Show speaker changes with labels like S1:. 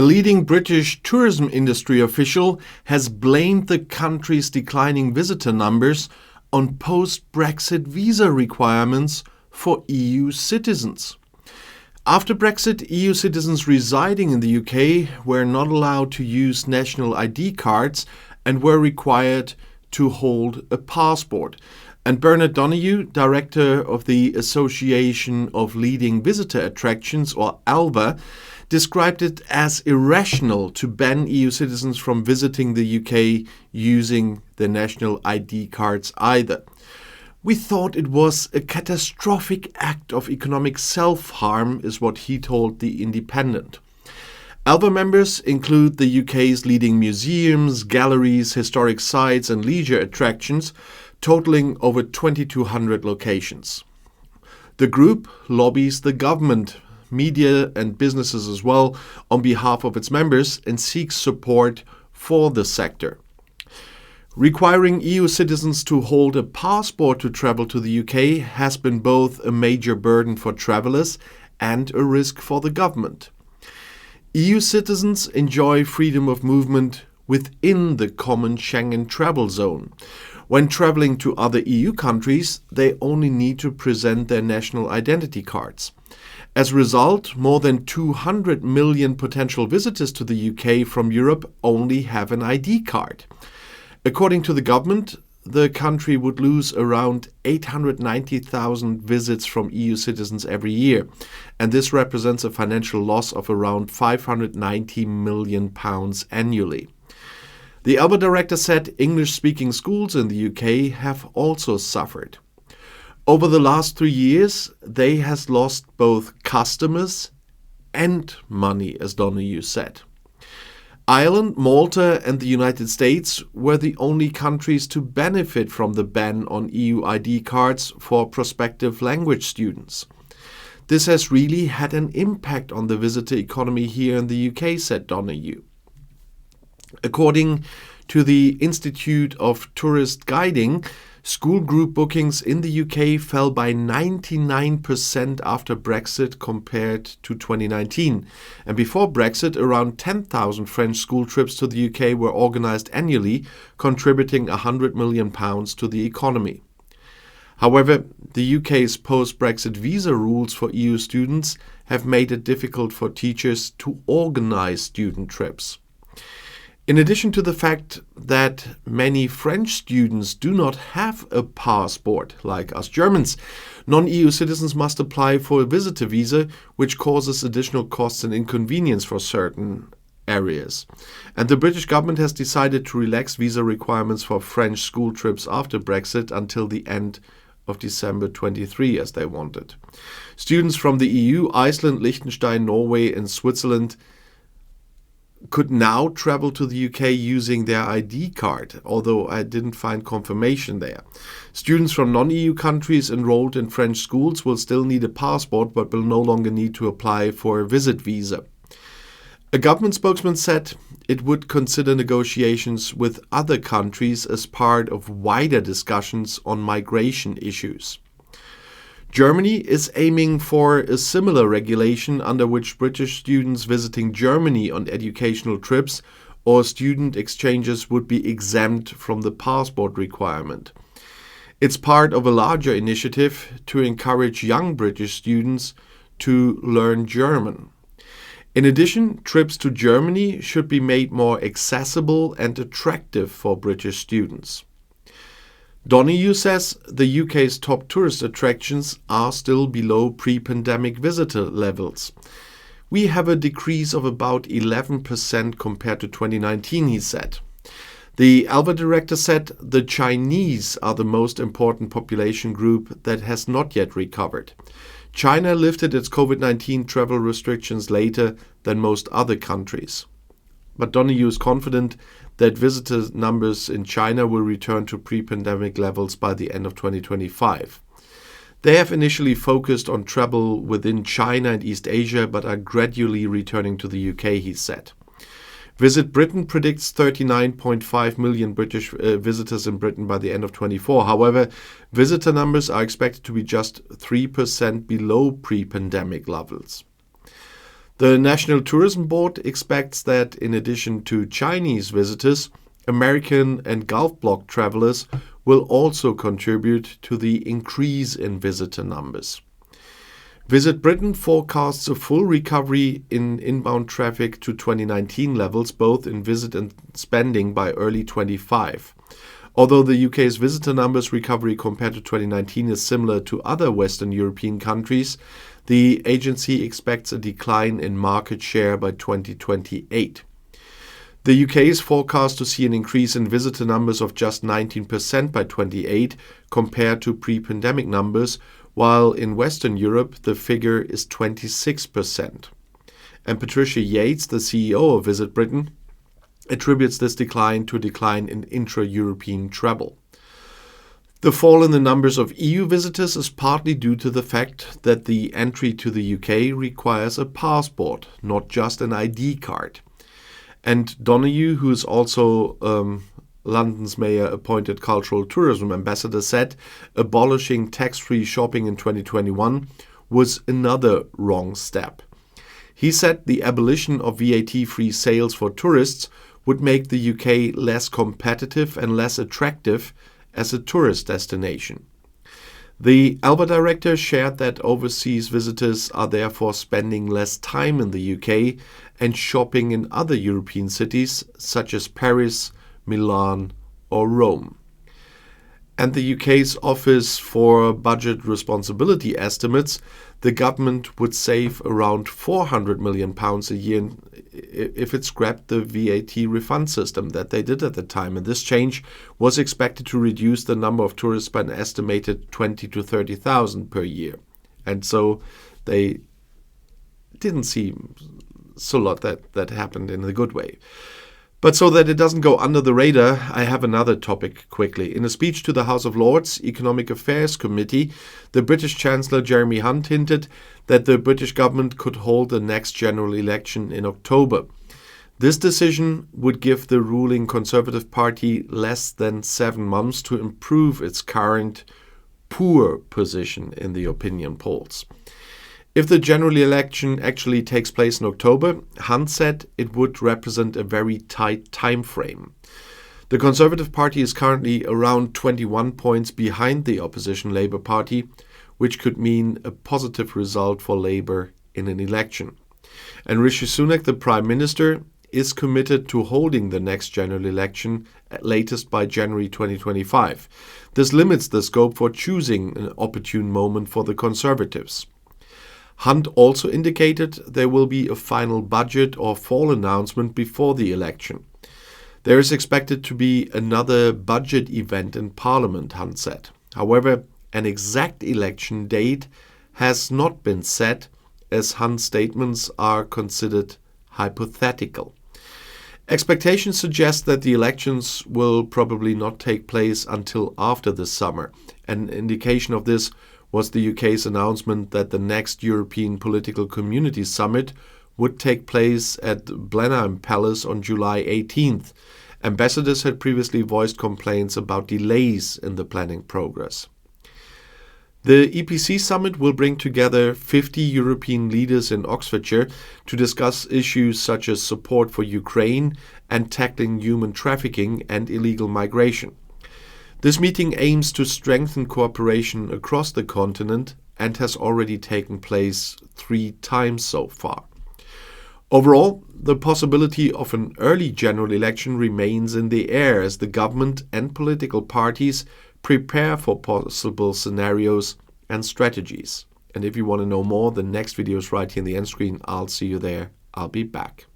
S1: A leading British tourism industry official has blamed the country's declining visitor numbers on post-Brexit visa requirements for EU citizens. After Brexit, EU citizens residing in the UK were not allowed to use national ID cards and were required to hold a passport. And Bernard Donoghue, director of the Association of Leading Visitor Attractions, or ALVA, described it as irrational to ban EU citizens from visiting the UK using their national ID cards either. We thought it was a catastrophic act of economic self-harm, is what he told The Independent. ALVA members include the UK's leading museums, galleries, historic sites and leisure attractions, totaling over 2,200 locations. The group lobbies the government, media and businesses as well on behalf of its members and seeks support for the sector. Requiring EU citizens to hold a passport to travel to the UK has been both a major burden for travellers and a risk for the government. EU citizens enjoy freedom of movement within the common Schengen travel zone. When travelling to other EU countries, they only need to present their national identity cards. As a result, more than 200 million potential visitors to the UK from Europe only have an ID card. According to the government, the country would lose around 890,000 visits from EU citizens every year, and this represents a financial loss of around £590 million annually. The ALVA director said English-speaking schools in the UK have also suffered. Over the last 3 years, they has lost both customers and money, as Donoghue said. Ireland, Malta and the United States were the only countries to benefit from the ban on EU ID cards for prospective language students. This has really had an impact on the visitor economy here in the UK, said Donoghue. According to the Institute of Tourist Guiding, school group bookings in the UK fell by 99% after Brexit compared to 2019. And before Brexit, around 10,000 French school trips to the UK were organised annually, contributing £100 million to the economy. However, the UK's post-Brexit visa rules for EU students have made it difficult for teachers to organise student trips. In addition to the fact that many French students do not have a passport, like us Germans, non-EU citizens must apply for a visitor visa, which causes additional costs and inconvenience for certain areas. And the British government has decided to relax visa requirements for French school trips after Brexit until the end of December 23, as they wanted. Students from the EU, Iceland, Liechtenstein, Norway and Switzerland could now travel to the UK using their ID card, although I didn't find confirmation there. Students from non-EU countries enrolled in French schools will still need a passport but will no longer need to apply for a visit visa. A government spokesman said it would consider negotiations with other countries as part of wider discussions on migration issues. Germany is aiming for a similar regulation under which British students visiting Germany on educational trips or student exchanges would be exempt from the passport requirement. It's part of a larger initiative to encourage young British students to learn German. In addition, trips to Germany should be made more accessible and attractive for British students. Donoghue says the UK's top tourist attractions are still below pre-pandemic visitor levels. We have a decrease of about 11% compared to 2019, he said. The ALVA director said the Chinese are the most important population group that has not yet recovered. China lifted its COVID-19 travel restrictions later than most other countries. But Donoghue is confident that visitor numbers in China will return to pre-pandemic levels by the end of 2025. They have initially focused on travel within China and East Asia, but are gradually returning to the UK, he said. Visit Britain predicts 39.5 million British visitors in Britain by the end of 2024. However, visitor numbers are expected to be just 3% below pre-pandemic levels. The National Tourism Board expects that in addition to Chinese visitors, American and Gulf bloc travelers will also contribute to the increase in visitor numbers. Visit Britain forecasts a full recovery in inbound traffic to 2019 levels, both in visit and spending, by early 25. Although the UK's visitor numbers recovery compared to 2019 is similar to other Western European countries, the agency expects a decline in market share by 2028. The UK is forecast to see an increase in visitor numbers of just 19% by 2028 compared to pre-pandemic numbers, while in Western Europe the figure is 26%. And Patricia Yates, the CEO of Visit Britain, attributes this decline to a decline in intra-European travel. The fall in the numbers of EU visitors is partly due to the fact that the entry to the UK requires a passport, not just an ID card. And Donoghue, who is also London's mayor-appointed cultural tourism ambassador, said abolishing tax-free shopping in 2021 was another wrong step. He said the abolition of VAT-free sales for tourists would make the UK less competitive and less attractive as a tourist destination. The ALBA director shared that overseas visitors are therefore spending less time in the UK and shopping in other European cities such as Paris, Milan or Rome. And the UK's Office for Budget Responsibility estimates the government would save around £400 million a year if it scrapped the VAT refund system that they did at the time. And this change was expected to reduce the number of tourists by an estimated 20 to 30,000 per year. And so they didn't see so lot that happened in a good way. But so that it doesn't go under the radar, I have another topic quickly. In a speech to the House of Lords Economic Affairs Committee, the British Chancellor Jeremy Hunt hinted that the British government could hold the next general election in October. This decision would give the ruling Conservative Party less than 7 months to improve its current poor position in the opinion polls. If the general election actually takes place in October, Hunt said it would represent a very tight time frame. The Conservative Party is currently around 21 points behind the opposition Labour Party, which could mean a positive result for Labour in an election. And Rishi Sunak, the Prime Minister, is committed to holding the next general election at latest by January 2025. This limits the scope for choosing an opportune moment for the Conservatives. Hunt also indicated there will be a final budget or fall announcement before the election. There is expected to be another budget event in Parliament, Hunt said. However, an exact election date has not been set, as Hunt's statements are considered hypothetical. Expectations suggest that the elections will probably not take place until after the summer. An indication of this was the UK's announcement that the next European Political Community Summit would take place at Blenheim Palace on July 18th. Ambassadors had previously voiced complaints about delays in the planning progress. The EPC summit will bring together 50 European leaders in Oxfordshire to discuss issues such as support for Ukraine and tackling human trafficking and illegal migration. This meeting aims to strengthen cooperation across the continent and has already taken place 3 times so far. Overall, the possibility of an early general election remains in the air as the government and political parties prepare for possible scenarios and strategies. And if you want to know more, the next video is right here in the end screen. I'll see you there. I'll be back.